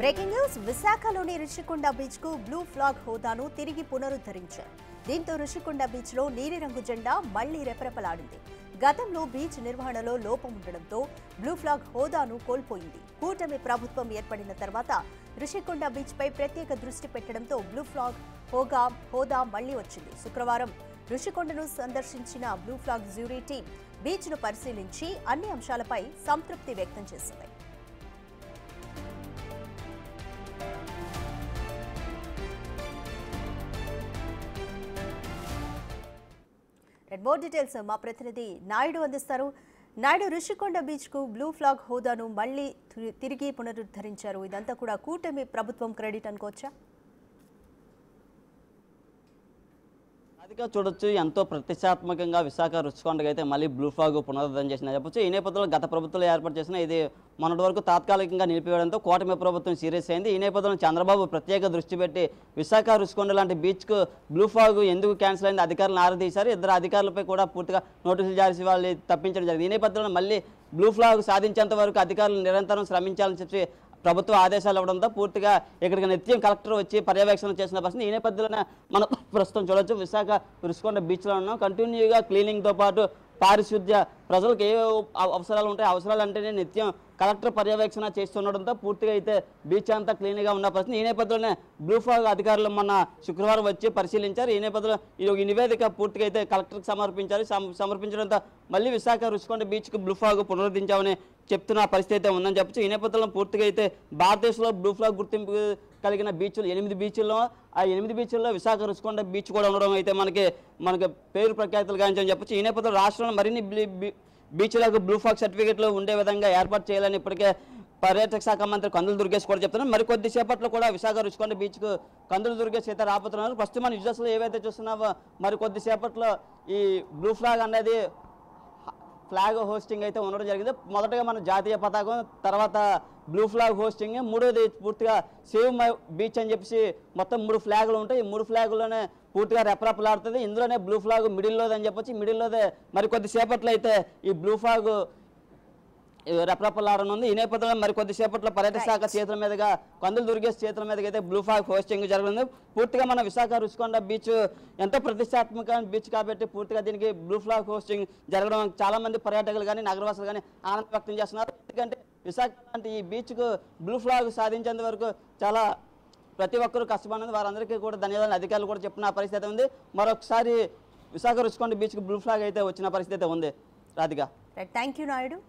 Breaking news విశాఖలోని Rishikonda beach కు blue flag హోదాను తిరిగి పునరుద్ధరించారు. దీంతో రిషికొండ బీచ్ లో నీలిరంగు జెండా మళ్లీ రెపరెపలాడింది. గతంలో బీచ్ నిర్వహణలో లోపం ఉండడంతో బ్లూ ఫ్లాగ్ హోదాను కోల్పోయింది. కూటమి ప్రభుత్వం ఏర్పడిన తర్వాత రిషికొండ బీచ్ పై ప్రత్యేక దృష్టి పెట్టడంతో బ్లూ ఫ్లాగ్ హోదా మళ్లీ వచ్చింది. శుక్రవారం రుషికొండను సందర్శించిన blue flag jury team beach ను పరిశీలించి అన్ని అంశాలపై సంతృప్తి వ్యక్తం చేసింది. మోర్ డీటెయిల్స్ మా ప్రతినిధి నాయుడు అందిస్తారు. నాయుడు, రుషికొండ బీచ్ కు బ్లూ ఫ్లాగ్ హోదాను మళ్లీ తిరిగి పునరుద్ధరించారు. ఇదంతా కూడా కూటమి ప్రభుత్వం క్రెడిట్ అనుకోవచ్చా? అదిగా చూడొచ్చు, ఎంతో ప్రతిష్టాత్మకంగా విశాఖ రుచికొండగా అయితే మళ్ళీ బ్లూ ఫ్లాగ్ పునరుద్ధరణ చేసిన చెప్పొచ్చు. ఈ నేపథ్యంలో గత ప్రభుత్వంలో ఏర్పాటు చేసిన ఇది మొన్నటి వరకు తాత్కాలికంగా నిలిపివేయడంతో కూటమి ప్రభుత్వం సీరియస్ అయింది. ఈ నేపథ్యంలో చంద్రబాబు ప్రత్యేక దృష్టి పెట్టి విశాఖ రుచికొండ లాంటి బీచ్కు బ్లూ ఫ్లాగ్ ఎందుకు క్యాన్సిల్ అయింది అధికారులను ఆరాధీశారు. ఇద్దరు అధికారులపై కూడా పూర్తిగా నోటీసులు జారీ చేసి వాళ్ళు తప్పించడం జరిగింది. ఈ నేపథ్యంలో మళ్ళీ బ్లూ ఫ్లాగ్ సాధించేంత వరకు అధికారులు నిరంతరం శ్రమించాలని చెప్పి ప్రభుత్వ ఆదేశాలు ఇవ్వడంతో పూర్తిగా ఇక్కడికి నిత్యం కలెక్టర్ వచ్చి పర్యవేక్షణ చేసిన పరిస్థితి. ఈ నేపథ్యంలోనే మనం ప్రస్తుతం చూడొచ్చు, విశాఖ రుషికొండ బీచ్లో ఉన్నాం. కంటిన్యూగా క్లీనింగ్తో పాటు పారిశుద్ధ్య ప్రజలకు ఏ అవసరాలు ఉంటాయి, అవసరాలు అంటేనే నిత్యం కలెక్టర్ పర్యవేక్షణ చేస్తుండడంతో పూర్తిగా అయితే బీచ్ అంతా క్లీన్గా ఉన్న పరిస్థితి. ఈ నేపథ్యంలోనే బ్లూ ఫ్లాగ్ అధికారులు మొన్న శుక్రవారం వచ్చి పరిశీలించారు. ఈ నేపథ్యంలో ఈ నివేదిక పూర్తిగా అయితే కలెక్టర్కి సమర్పించారు. సమర్పించడంతో మళ్ళీ విశాఖ రుషికొండ బీచ్కు బ్లూ ఫ్లాగ్ పునరుద్ధరించామని చెప్తున్న పరిస్థితి అయితే ఉందని చెప్పచ్చు. ఈ నేపథ్యంలో పూర్తిగా అయితే భారతదేశంలో బ్లూ ఫ్లాగ్ గుర్తింపు కలిగిన బీచ్లు 8 బీచ్ల్లో ఆ 8 బీచ్ల్లో విశాఖ రుషికొండ బీచ్ కూడా ఉండడం అయితే మనకి పేరు ప్రఖ్యాతులు గాంచని చెప్పచ్చు. ఈ నేపథ్యంలో రాష్ట్రంలో మరిన్ని బీచ్లకు బ్లూ ఫ్లాగ్ సర్టిఫికేట్లు ఉండే విధంగా ఏర్పాటు చేయాలని ఇప్పటికే పర్యాటక శాఖ మంత్రి కందుల దుర్గేష్ కూడా చెప్తున్నారు. మరి కొద్దిసేపట్లో కూడా విశాఖ రుషికొండ బీచ్కు కందుల దుర్గేష్ అయితే రాబోతున్నారు. ప్రస్తుతం మన యూజర్స్లో ఏవైతే చూస్తున్నావో మరి కొద్దిసేపట్లో ఈ బ్లూ ఫ్లాగ్ అనేది ఫ్లాగ్ హోస్టింగ్ అయితే ఉండడం జరిగింది. మొదటగా మన జాతీయ పతాకం, తర్వాత బ్లూ ఫ్లాగ్ హోస్టింగ్, మూడోది పూర్తిగా సేవ్ మై బీచ్ అని చెప్పేసి మొత్తం 3 ఫ్లాగులు ఉంటాయి. ఈ 3 ఫ్లాగుల్లోనే పూర్తిగా రెపరెపలాడుతుంది. ఇందులోనే బ్లూ ఫ్లాగ్ మిడిల్లోదని చెప్పొచ్చు. మిడిల్లోదే మరి కొద్దిసేపట్లో అయితే ఈ బ్లూ ఫ్లాగ్ రెపరెపలాడనుంది. ఈ నేపథ్యంలో మరి కొద్దిసేపట్లో పర్యాటక శాఖ చేతుల మీదుగా కందుల దుర్గేష్ చేతుల మీదుగా అయితే బ్లూ ఫ్లాగ్ హోస్టింగ్ జరగనుంది. పూర్తిగా మన విశాఖ రుషికొండ బీచ్ ఎంతో ప్రతిష్టాత్మక బీచ్ కాబట్టి పూర్తిగా దీనికి బ్లూ ఫ్లాగ్ హోస్టింగ్ జరగడం చాలా మంది పర్యాటకులు కానీ నగరవాసులు కానీ ఆనందం వ్యక్తం చేస్తున్నారు. ఎందుకంటే విశాఖ లాంటి ఈ బీచ్కు బ్లూ ఫ్లాగ్ సాధించేంత వరకు చాలా ప్రతి ఒక్కరూ కష్టపడినది. వారందరికీ కూడా ధన్యవాదాలు అధికారులు కూడా చెప్పిన పరిస్థితి ఉంది. మరొకసారి విశాఖ రుషికొండ బీచ్కు బ్లూ ఫ్లాగ్ అయితే వచ్చిన పరిస్థితి ఉంది. Radhika, thank you Naidu.